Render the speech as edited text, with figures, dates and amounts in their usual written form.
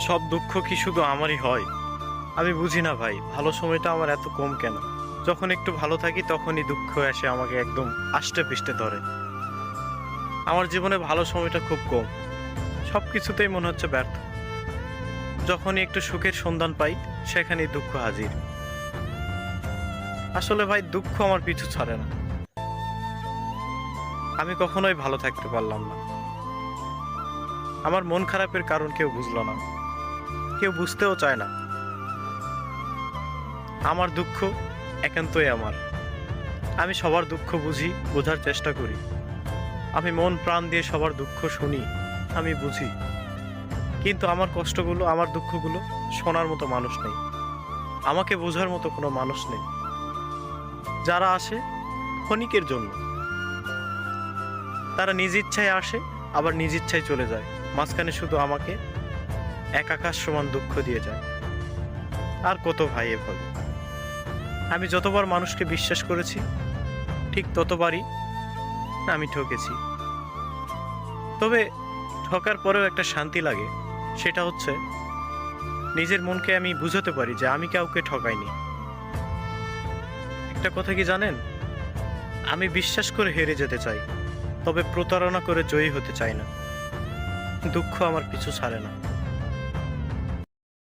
সব দুঃখ কি শুধু আমারই হয়? আমি বুঝি না ভাই, ভালো সময়টা আমার এত কম কেন? যখন একটু ভালো থাকি তখনই দুঃখ এসে আমাকে একদম আষ্টে পৃষ্ঠে ধরে। আমার জীবনে ভালো সময়টা খুব কম, সব কিছুতেই মনে হচ্ছে ব্যর্থ। যখনই একটু সুখের সন্ধান পাই, সেখানেই দুঃখ হাজির। আসলে ভাই, দুঃখ আমার পিছু ছাড়ে না। আমি কখনোই ভালো থাকতে পারলাম না। আমার মন খারাপের কারণ কেউ বুঝলো না, কেউ বুঝতেও চায় না। আমার দুঃখ একান্তই আমার। আমি সবার দুঃখ বুঝি, বোঝার চেষ্টা করি। আমি মন প্রাণ দিয়ে সবার দুঃখ শুনি, আমি বুঝি। কিন্তু আমার কষ্টগুলো, আমার দুঃখগুলো শোনার মতো মানুষ নেই। আমাকে বোঝার মতো কোনো মানুষ নেই। যারা আসে ক্ষণিকের জন্য, তারা নিজ ইচ্ছায় আসে, আবার নিজ ইচ্ছায় চলে যায়। মাঝখানে শুধু আমাকে এক আকাশ সমান দুঃখ দিয়ে যায়। আর কত ভাই এভাবে? আমি যতবার মানুষকে বিশ্বাস করেছি, ঠিক ততবারই আমি ঠকেছি। তবে ঠকার পরেও একটা শান্তি লাগে। সেটা হচ্ছে, নিজের মনকে আমি বুঝাতে পারি যে আমি কাউকে ঠকাইনি। একটা কথা কি জানেন? আমি বিশ্বাস করে হেরে যেতে চাই, তবে প্রতারণা করে জয়ী হতে চাই না। দুঃখ আমার পিছু ছাড়ে না।